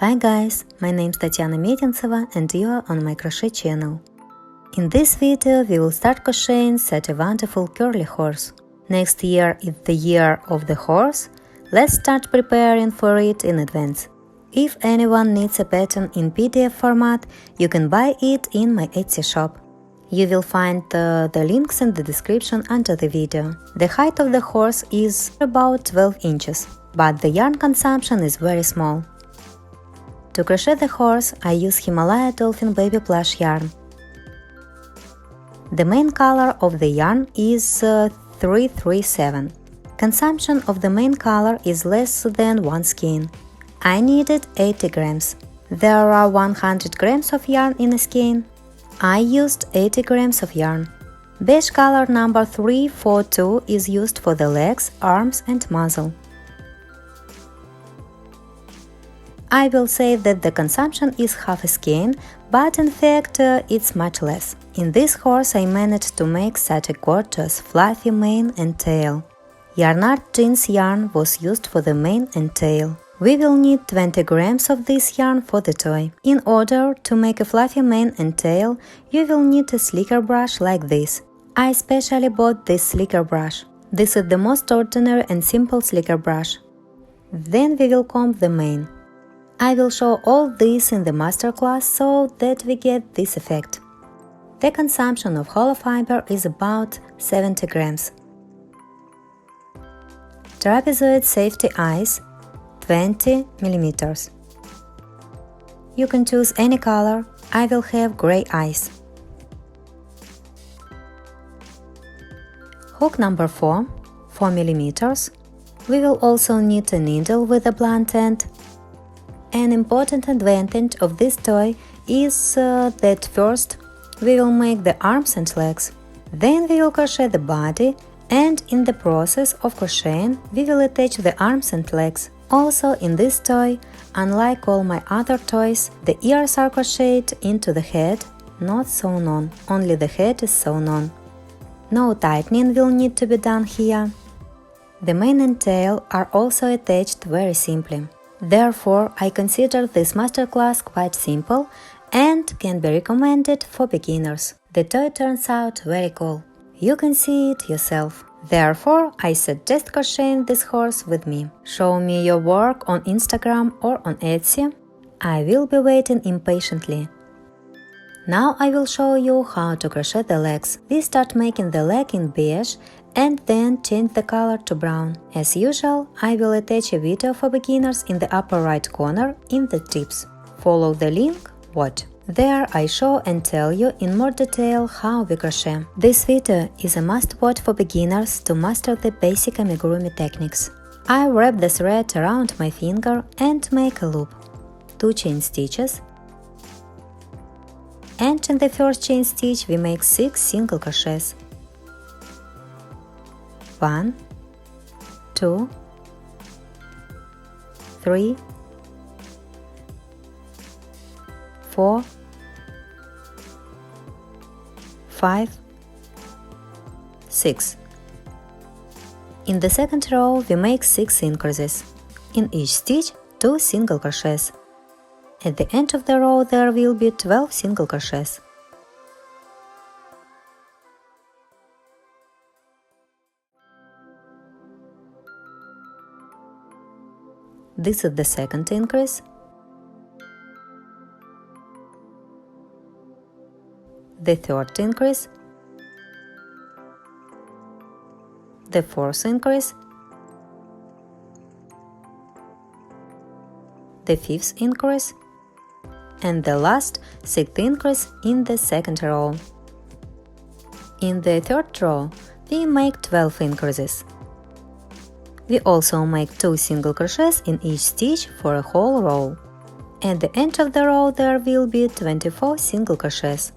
Hi guys, my name is Tatiana Metintseva and you are on my crochet channel. In this video we will start crocheting such a wonderful curly horse. Next year is the year of the horse. Let's start preparing for it in advance. If anyone needs a pattern in PDF format, you can buy it in my Etsy shop. You will find the links in the description under the video. The height of the horse is about 12 inches, but the yarn consumption is very small. To crochet the horse, I use Himalaya Dolphin Baby Plush yarn. The main color of the yarn is 337. Consumption of the main color is less than 1 skein. I needed 80 grams. There are 100 grams of yarn in a skein. I used 80 grams of yarn. Beige color number 342 is used for the legs, arms and muzzle. I will say that the consumption is half a skein, but in fact it's much less. In this horse I managed to make such a gorgeous fluffy mane and tail. Yarnart jeans yarn was used for the mane and tail. We will need 20 grams of this yarn for the toy. In order to make a fluffy mane and tail, you will need a slicker brush like this. I especially bought this slicker brush. This is the most ordinary and simple slicker brush. Then we will comb the mane. I will show all this in the masterclass so that we get this effect. The consumption of hollow fiber is about 70 grams. Trapezoid safety eyes 20 mm. You can choose any color. I will have gray eyes. Hook number 4 mm. We will also need a needle with a blunt end. An important advantage of this toy is that first we will make the arms and legs, then we will crochet the body, and in the process of crocheting we will attach the arms and legs. Also in this toy, unlike all my other toys, the ears are crocheted into the head, not sewn on, only the head is sewn on. No tightening will need to be done here. The mane and tail are also attached very simply. Therefore, I consider this masterclass quite simple and can be recommended for beginners. The toy turns out very cool. You can see it yourself. Therefore, I suggest crocheting this horse with me. Show me your work on Instagram or on Etsy. I will be waiting impatiently. Now I will show you how to crochet the legs. We start making the leg in beige and then change the color to brown. As usual, I will attach a video for beginners in the upper right corner in the tips. Follow the link, watch. There I show and tell you in more detail how we crochet. This video is a must-watch for beginners to master the basic amigurumi techniques. I wrap the thread around my finger and make a loop. 2 chain stitches. And in the first chain stitch we make 6 single crochets. 1, 2, 3, 4, 5, 6. In the second row we make 6 increases. In each stitch 2 single crochets. At the end of the row there will be 12 single crochets. This is the second increase. The third increase. The fourth increase. The fifth increase. And the last 6th increase in the second row. In the third row we make 12 increases. We also make 2 single crochets in each stitch for a whole row. At the end of the row there will be 24 single crochets.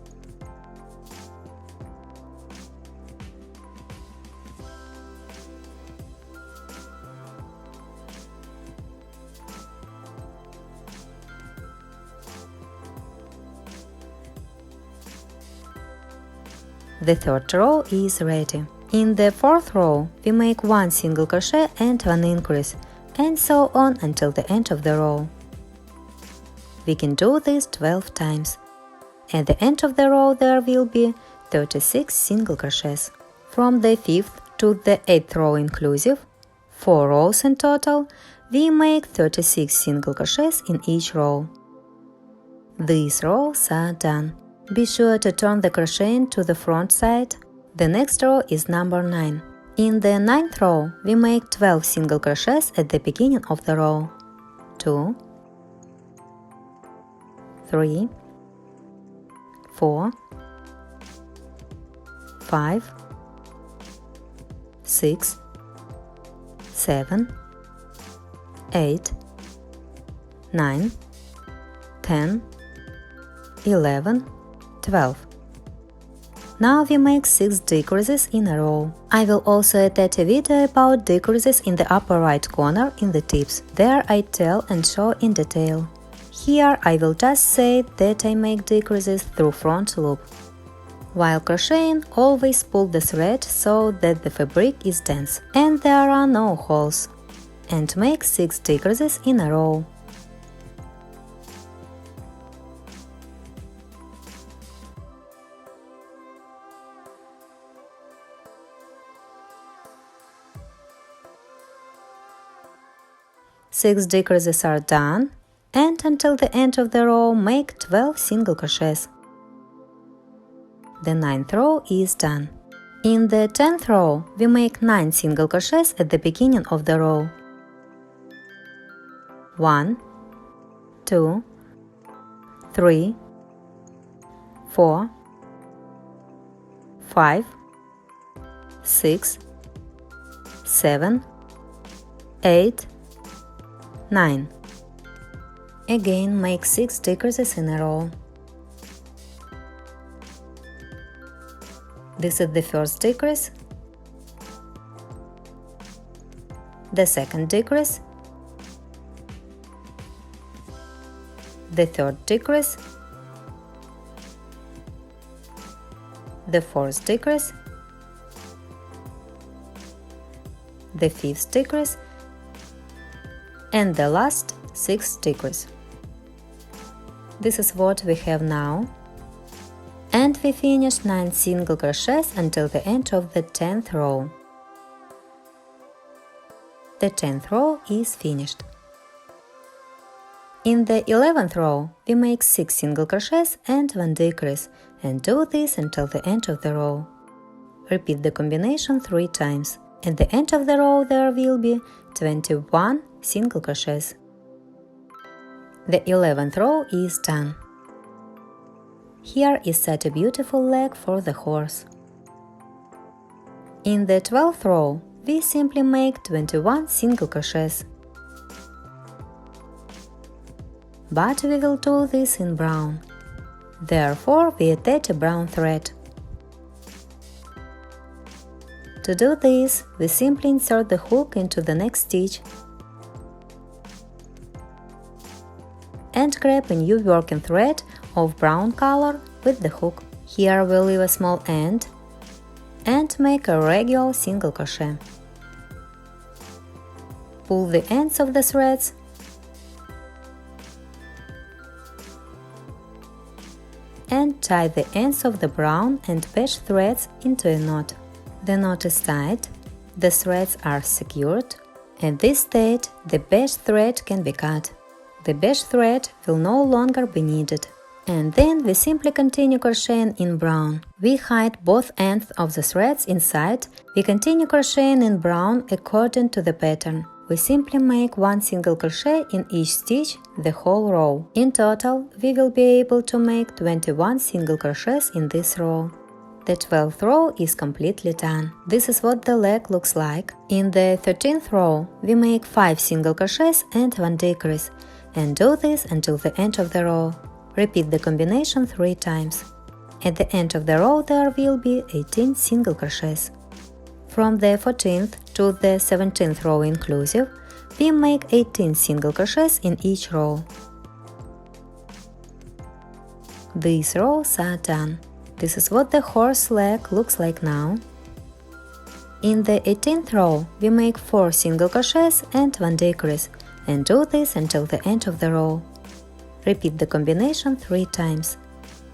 The third row is ready. In the fourth row, we make 1 single crochet and 1 increase, and so on until the end of the row. We can do this 12 times. At the end of the row there will be 36 single crochets. From the 5th to the 8th row inclusive, 4 rows in total, we make 36 single crochets in each row. These rows are done. Be sure to turn the crochet to the front side. The next row is number 9. In the 9th row, we make 12 single crochets at the beginning of the row. 2, 3, 4, 5, 6, 7, 8, 9, 10, 11, 12. Now we make 6 decreases in a row. I will also attach a video about decreases in the upper right corner in the tips. There I tell and show in detail. Here I will just say that I make decreases through front loop. While crocheting, always pull the thread so that the fabric is dense and there are no holes. And make 6 decreases in a row. Six decreases are done, and until the end of the row make 12 single crochets. The 9th row is done. In the 10th row we make 9 single crochets at the beginning of the row. 1, 2, 3, 4, 5, 6, 7, 8, 9. Again make 6 decreases in a row. This is the first decrease, the second decrease, the third decrease, the fourth decrease, the fifth decrease, and the last 6th decrease. This is what we have now. And we finish 9 single crochets until the end of the 10th row. The 10th row is finished. In the 11th row, we make 6 single crochets and 1 decrease, and do this until the end of the row. Repeat the combination 3 times. At the end of the row there will be 21 single crochets. The 11th row is done. Here is such a beautiful leg for the horse. In the 12th row, we simply make 21 single crochets. But we will do this in brown. Therefore, we attach a brown thread. To do this, we simply insert the hook into the next stitch and grab a new working thread of brown color with the hook. Here we leave a small end and make a regular single crochet. Pull the ends of the threads and tie the ends of the brown and beige threads into a knot. The knot is tied, the threads are secured. At this stage, the beige thread can be cut. The beige thread will no longer be needed. And then we simply continue crocheting in brown. We hide both ends of the threads inside. We continue crocheting in brown according to the pattern. We simply make 1 single crochet in each stitch the whole row. In total, we will be able to make 21 single crochets in this row. The 12th row is completely done. This is what the leg looks like. In the 13th row, we make 5 single crochets and 1 decrease, and do this until the end of the row. Repeat the combination 3 times. At the end of the row there will be 18 single crochets. From the 14th to the 17th row inclusive, we make 18 single crochets in each row. These rows are done. This is what the horse leg looks like now. In the 18th row, we make 4 single crochets and 1 decrease, and do this until the end of the row. Repeat the combination 3 times.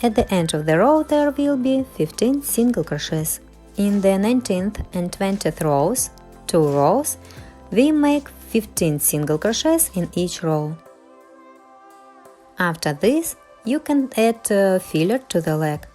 At the end of the row there will be 15 single crochets. In the 19th and 20th rows, 2 rows, we make 15 single crochets in each row. After this, you can add a filler to the leg.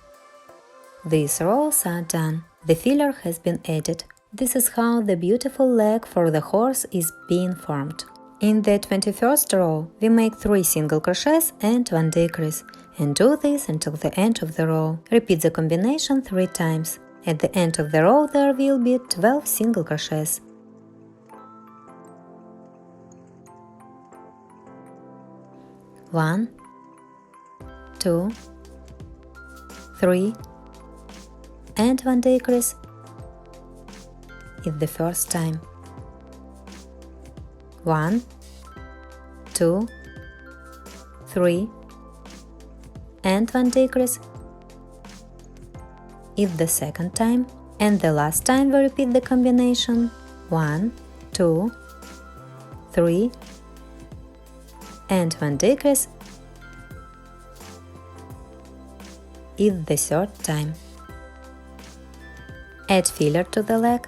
These rows are done. The filler has been added. This is how the beautiful leg for the horse is being formed. In the 21st row, we make 3 single crochets and 1 decrease, and do this until the end of the row. Repeat the combination 3 times. At the end of the row there will be 12 single crochets. One, 2, 3, and 1 decrease is the first time. 1, 2, 3, and 1 decrease is the second time, and the last time we repeat the combination 1, 2, 3, and 1 decrease is the third time. Add filler to the leg.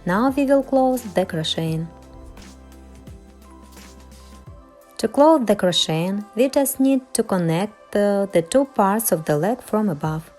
Now we will close the crocheting. To close the crocheting, we just need to connect the 2 parts of the leg from above.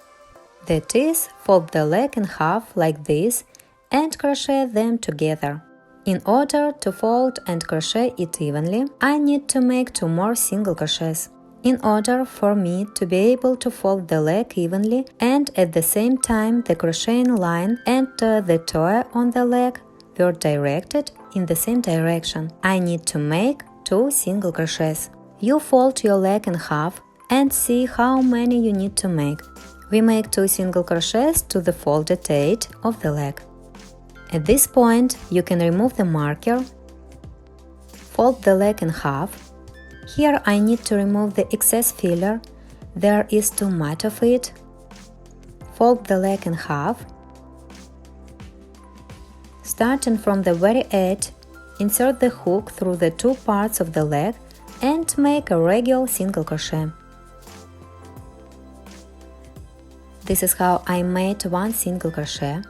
That is, fold the leg in half like this and crochet them together. In order to fold and crochet it evenly, I need to make 2 more single crochets. In order for me to be able to fold the leg evenly and at the same time the crocheting line and the toe on the leg were directed in the same direction, I need to make 2 single crochets. You fold your leg in half and see how many you need to make. We make 2 single crochets to the folded edge of the leg. At this point, you can remove the marker, fold the leg in half. Here I need to remove the excess filler, there is too much of it. Fold the leg in half. Starting from the very edge, insert the hook through the 2 parts of the leg and make a regular single crochet. This is how I made 1 single crochet.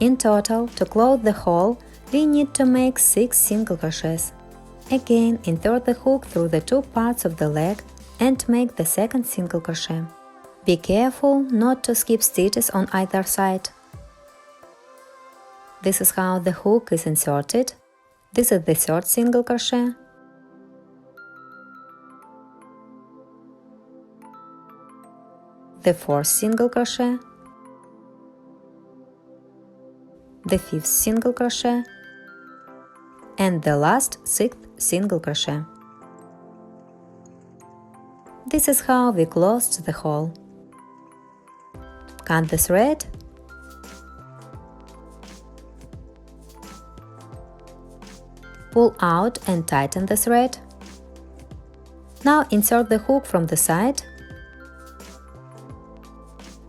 In total, to close the hole, we need to make 6 single crochets. Again, insert the hook through the 2 parts of the leg and make the second single crochet. Be careful not to skip stitches on either side. This is how the hook is inserted. This is the third single crochet. The fourth single crochet. The fifth single crochet. And the last 6th single crochet. This is how we closed the hole. Cut the thread. Pull out and tighten the thread. Now insert the hook from the side.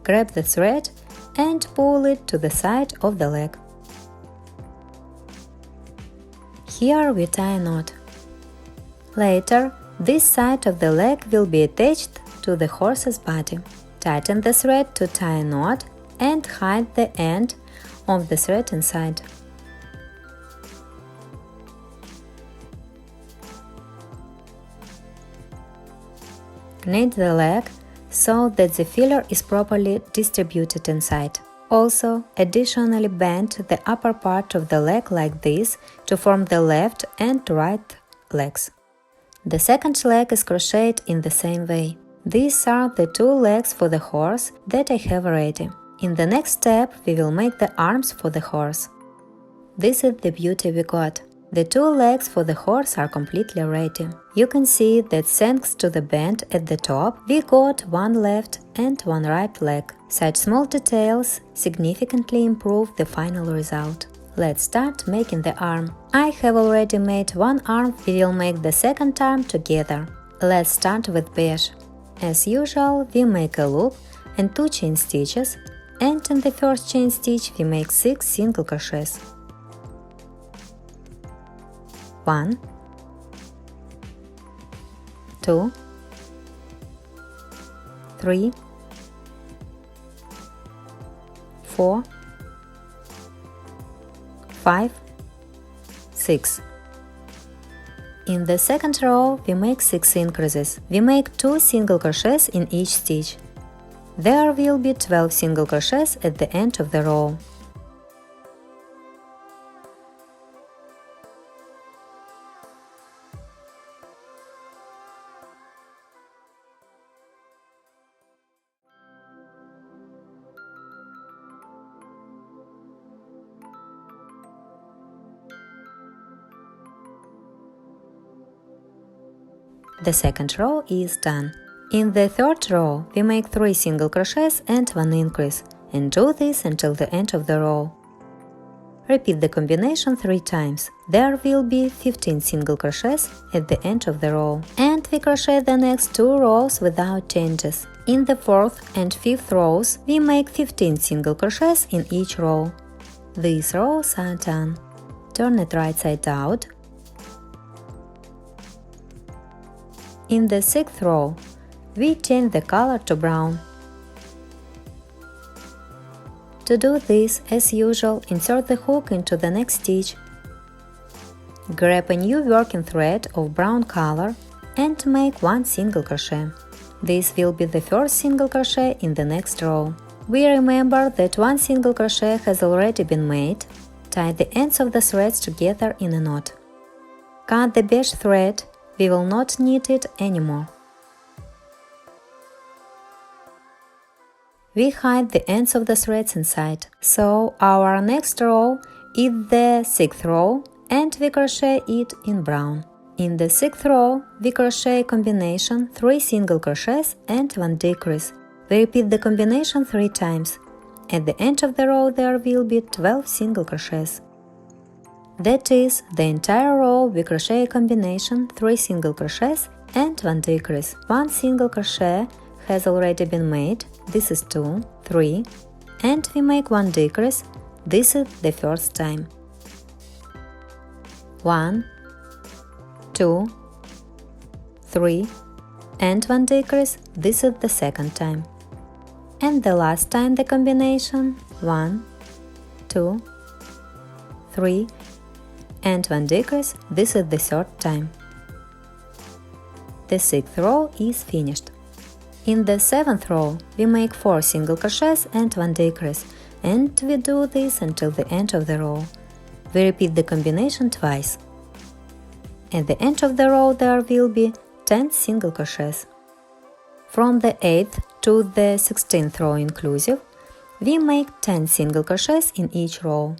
Grab the thread and pull it to the side of the leg. Here we tie a knot. Later, this side of the leg will be attached to the horse's body. Tighten the thread to tie a knot and hide the end of the thread inside. Knit the leg so that the filler is properly distributed inside. Also, additionally bend the upper part of the leg like this to form the left and right legs. The second leg is crocheted in the same way. These are the 2 legs for the horse that I have ready. In the next step, we will make the arms for the horse. This is the beauty we got. The 2 legs for the horse are completely ready. You can see that thanks to the bend at the top, we got 1 left and 1 right leg. Such small details significantly improve the final result. Let's start making the arm. I have already made 1 arm, we will make the second arm together. Let's start with beige. As usual, we make a loop and 2 chain stitches, and in the first chain stitch we make 6 single crochets. 1, 2, 3, 4, 5, 6. In the second row, we make 6 increases. We make 2 single crochets in each stitch. There will be 12 single crochets at the end of the row. The second row is done. In the third row, we make 3 single crochets and 1 increase, and do this until the end of the row. Repeat the combination 3 times. There will be 15 single crochets at the end of the row. And we crochet the next 2 rows without changes. In the 4th and 5th rows, we make 15 single crochets in each row. These rows are done. Turn it right side out. In the 6th row, we change the color to brown. To do this, as usual, insert the hook into the next stitch. Grab a new working thread of brown color and make 1 single crochet. This will be the first single crochet in the next row. We remember that 1 single crochet has already been made. Tie the ends of the threads together in a knot. Cut the beige thread. We will not need it anymore. We hide the ends of the threads inside. So our next row is the 6th row and we crochet it in brown. In the 6th row, we crochet combination 3 single crochets and 1 decrease. We repeat the combination 3 times. At the end of the row there will be 12 single crochets. That is, the entire row we crochet a combination 3 single crochets and 1 decrease. 1 single crochet has already been made. This is 2, 3, and we make 1 decrease. This is the first time. 1, 2, 3, and 1 decrease. This is the second time. And the last time the combination 1, 2, 3, and 1 decrease. This is the third time. The 6th row is finished. In the 7th row, we make 4 single crochets and 1 decrease, and we do this until the end of the row. We repeat the combination twice. At the end of the row there will be 10 single crochets. From the 8th to the 16th row inclusive, we make 10 single crochets in each row.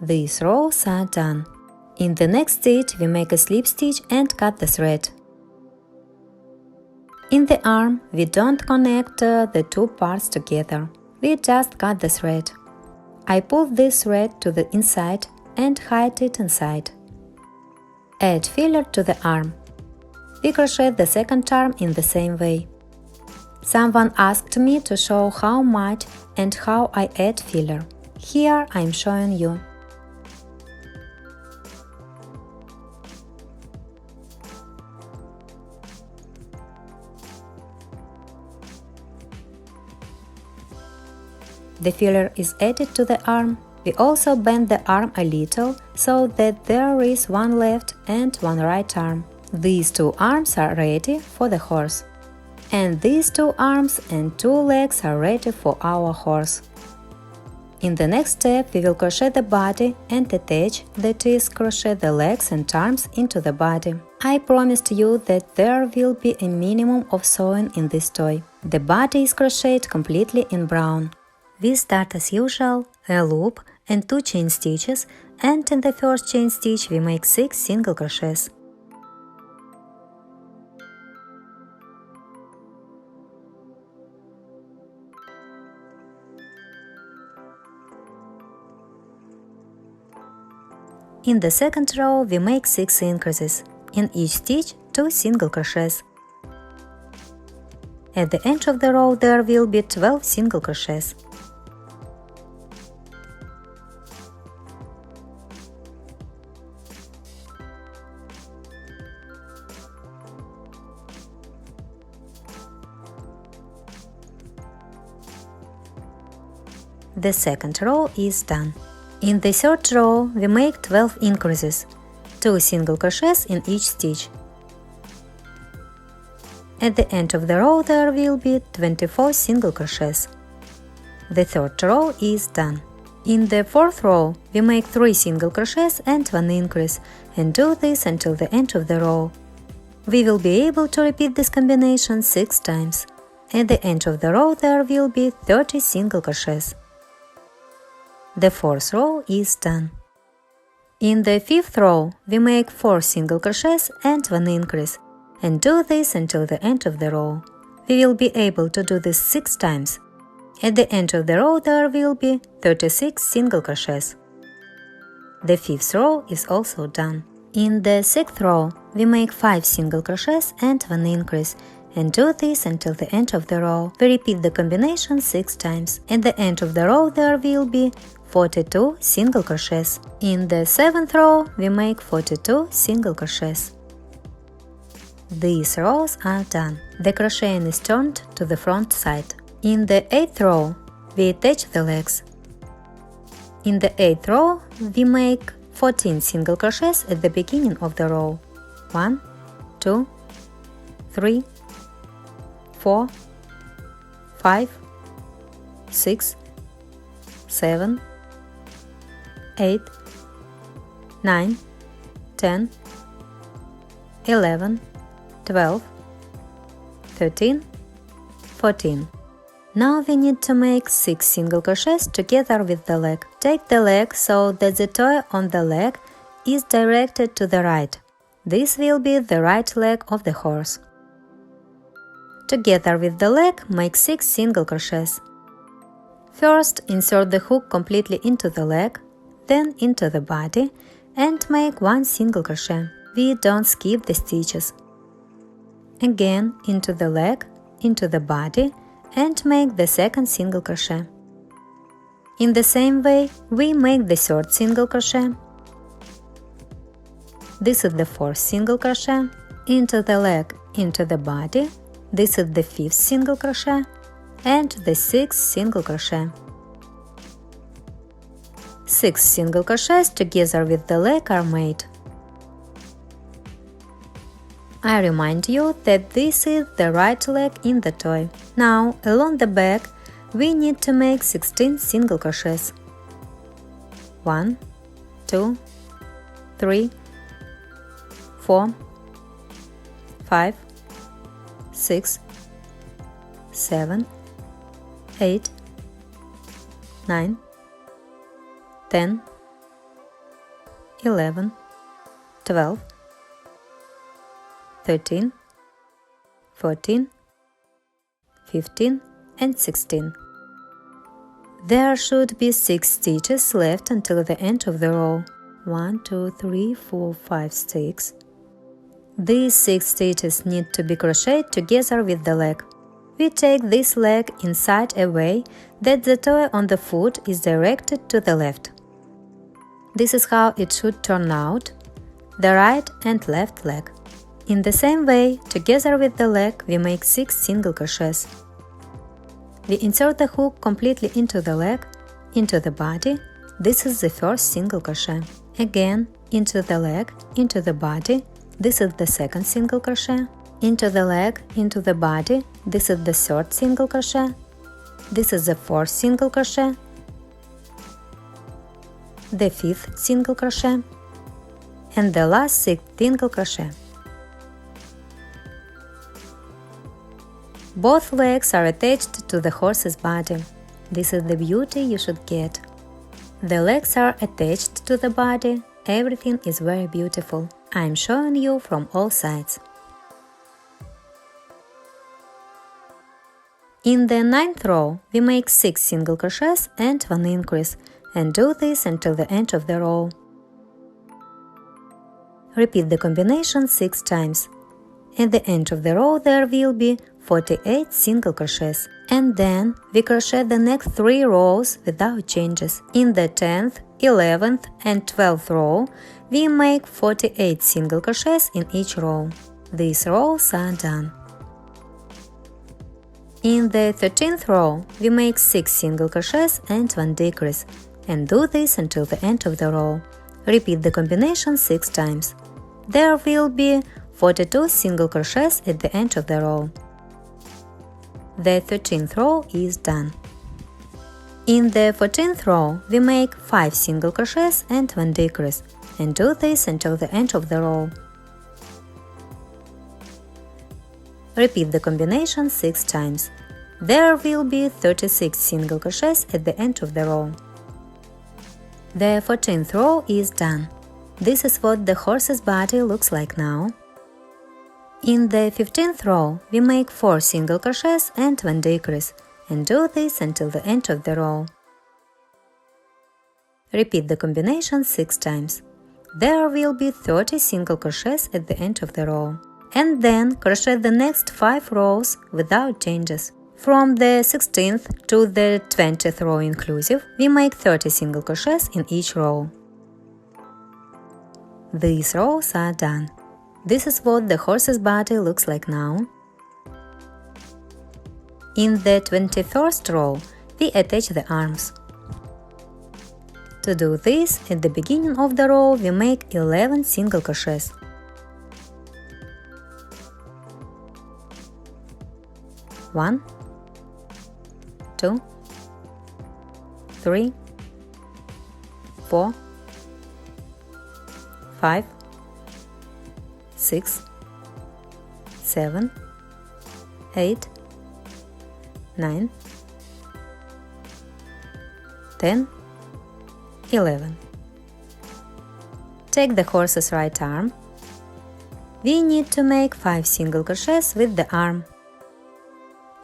These rows are done. In the next stitch, we make a slip stitch and cut the thread. In the arm, we don't connect the 2 parts together. We just cut the thread. I pull this thread to the inside and hide it inside. Add filler to the arm. We crochet the second arm in the same way. Someone asked me to show how much and how I add filler. Here I'm showing you. The filler is added to the arm. We also bend the arm a little so that there is 1 left and 1 right arm. These 2 arms are ready for the horse. And these 2 arms and 2 legs are ready for our horse. In the next step, we will crochet the body and attach, that is, crochet the legs and arms into the body. I promised you that there will be a minimum of sewing in this toy. The body is crocheted completely in brown. We start as usual, a loop and 2 chain stitches, and in the first chain stitch we make 6 single crochets. In the second row we make 6 increases. In each stitch 2 single crochets. At the end of the row there will be 12 single crochets. The second row is done. In the third row, we make 12 increases, 2 single crochets in each stitch. At the end of the row there will be 24 single crochets. The third row is done. In the fourth row, we make 3 single crochets and 1 increase, and do this until the end of the row. We will be able to repeat this combination 6 times. At the end of the row there will be 30 single crochets. The fourth row is done. In the fifth row, we make 4 single crochets and 1 increase, and do this until the end of the row. We will be able to do this 6 times. At the end of the row there will be 36 single crochets. The fifth row is also done. In the sixth row, we make 5 single crochets and 1 increase, and do this until the end of the row. We repeat the combination 6 times. At the end of the row there will be 42 single crochets. In the seventh row, we make 42 single crochets. These rows are done. The crocheting is turned to the front side. In the 8th row, we attach the legs. In the 8th row, we make 14 single crochets at the beginning of the row. 1, 2, 3, 4, 5, 6, 7, 8, 9, 10, 11, 12, 13, 14. Now we need to make 6 single crochets together with the leg. Take the leg so that the toy on the leg is directed to the right. This will be the right leg of the horse. Together with the leg, make 6 single crochets. First, insert the hook completely into the leg, then into the body, and make 1 single crochet. We don't skip the stitches. Again, into the leg, into the body, and make the second single crochet. In the same way, we make the third single crochet. This is the fourth single crochet. Into the leg, into the body. This is the fifth single crochet and the sixth single crochet. 6 single crochets together with the leg are made. I remind you that this is the right leg in the toy. Now, along the back, we need to make 16 single crochets. 1, 2, 3, 4, 5, 6, 7, 8, 9, 10, 11, 12, 13, 14, 15 and 16. There should be 6 stitches left until the end of the row. 1, 2, 3, 4, 5, 6. These 6 stitches need to be crocheted together with the leg. We take this leg inside a way that the toy on the foot is directed to the left. This is how it should turn out, the right and left leg. In the same way, together with the leg, we make 6 single crochets. We insert the hook completely into the leg, into the body. This is the first single crochet. Again, into the leg, into the body. This is the second single crochet. Into the leg, into the body. This is the third single crochet. This is the fourth single crochet. The fifth single crochet. And the last 6th single crochet. Both legs are attached to the horse's body. This is the beauty you should get. The legs are attached to the body. Everything is very beautiful. I am showing you from all sides. In the 9th row, we make 6 single crochets and 1 increase, and do this until the end of the row. Repeat the combination 6 times. At the end of the row there will be 48 single crochets, and then we crochet the next 3 rows without changes. In the 10th, 11th and 12th row, we make 48 single crochets in each row. These rows are done. In the 13th row, we make 6 single crochets and 1 decrease, and do this until the end of the row. Repeat the combination 6 times. There will be 42 single crochets at the end of the row. The 13th row is done. In the 14th row, we make 5 single crochets and 1 decrease, and do this until the end of the row. Repeat the combination 6 times. There will be 36 single crochets at the end of the row. The 14th row is done. This is what the horse's body looks like now. In the 15th row, we make 4 single crochets and 1 decrease, and do this until the end of the row. Repeat the combination 6 times. There will be 30 single crochets at the end of the row. And then crochet the next 5 rows without changes. From the 16th to the 20th row inclusive, we make 30 single crochets in each row. These rows are done. This is what the horse's body looks like now. In the 21st row, we attach the arms. To do this, at the beginning of the row, we make 11 single crochets. 1, 2, 3, 4, 5, 6, 7, 8, 9, 10, 11. Take the horse's right arm. We need to make 5 single crochets with the arm.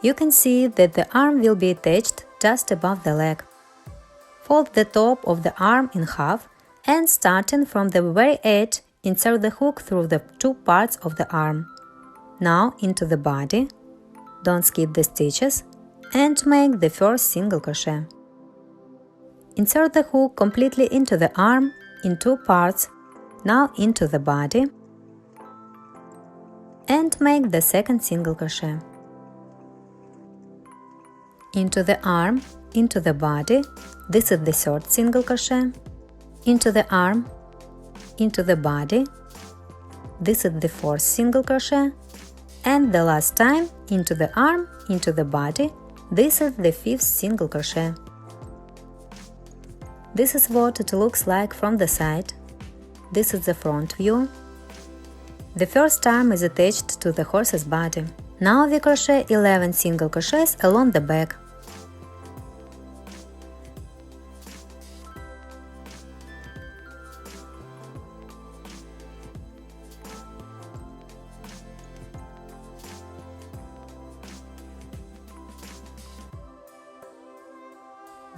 You can see that the arm will be attached just above the leg. Fold the top of the arm in half and starting from the very edge, insert the hook through the 2 parts of the arm. Now into the body. Don't skip the stitches and make the first single crochet. Insert the hook completely into the arm in 2 parts, now into the body, and make the second single crochet. Into the arm, into the body, this is the third single crochet, into the arm, into the body, this is the fourth single crochet, and the last time into the arm, into the body, this is the 5th single crochet. This is what it looks like from the side. This is the front view. The first arm is attached to the horse's body. Now we crochet 11 single crochets along the back.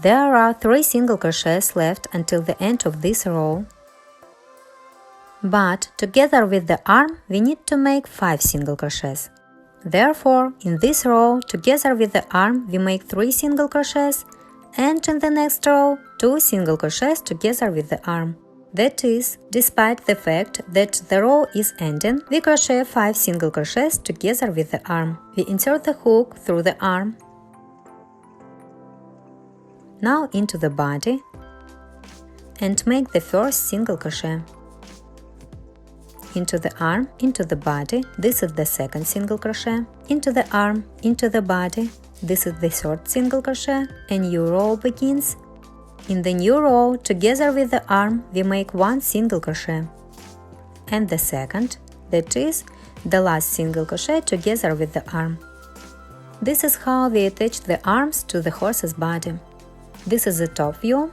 There are 3 single crochets left until the end of this row. But together with the arm, we need to make 5 single crochets. Therefore, in this row, together with the arm, we make 3 single crochets, and in the next row, 2 single crochets together with the arm. That is, despite the fact that the row is ending, we crochet 5 single crochets together with the arm. We insert the hook through the arm. Now into the body and make the first single crochet. Into the arm, into the body, this is the second single crochet. Into the arm, into the body, this is the third single crochet. A new row begins. In the new row, together with the arm, we make 1 single crochet. And the second, that is, the last single crochet together with the arm. This is how we attach the arms to the horse's body. This is the top view.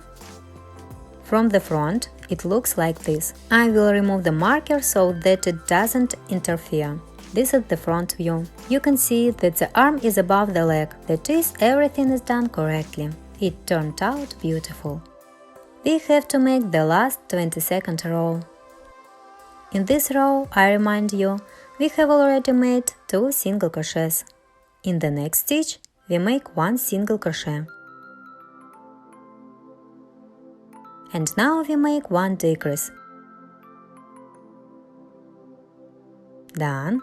From the front, it looks like this. I will remove the marker so that it doesn't interfere. This is the front view. You can see that the arm is above the leg, that is, everything is done correctly. It turned out beautiful. We have to make the last 22nd row. In this row, I remind you, we have already made 2 single crochets. In the next stitch, we make 1 single crochet. And now we make 1 decrease. Done.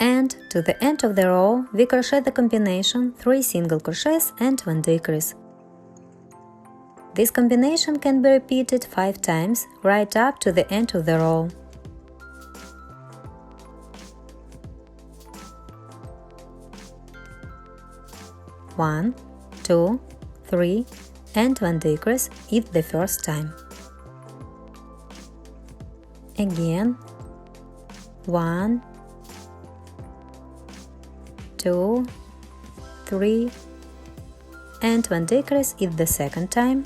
And to the end of the row, we crochet the combination 3 single crochets and 1 decrease. This combination can be repeated 5 times, right up to the end of the row. One, 2, 3, and 1 decrease is the first time. Again, 1, 2, 3, and 1 decrease is the second time.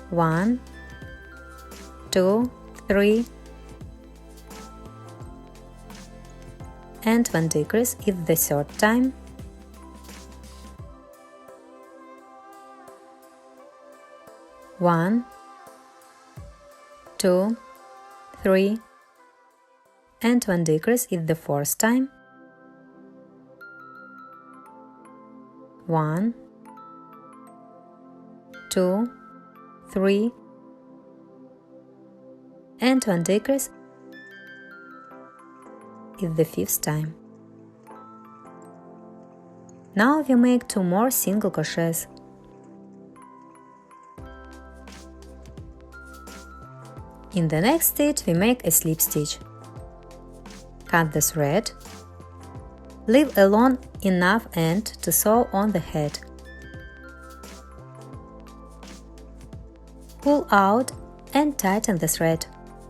One, 2, 3, and 1 decrease is the third time. One, 2, 3, and 1 decrease is the fourth time. 1, 2, 3, and 1 decrease is the fifth time. Now we make 2 more single crochets. In the next stitch we make a slip stitch. Cut the thread. Leave a long enough end to sew on the head. Pull out and tighten the thread.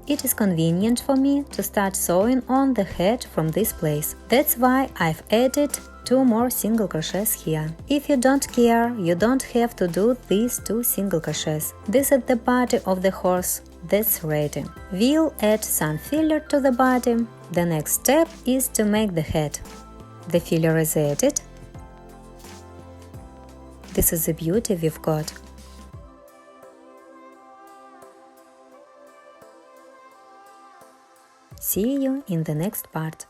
It is convenient for me to start sewing on the head from this place. That's why I've added 2 more single crochets here. If you don't care, you don't have to do these 2 single crochets. This is the body of the horse that's ready. We'll add some filler to the body. The next step is to make the head. The filler is added. This is the beauty we've got. See you in the next part.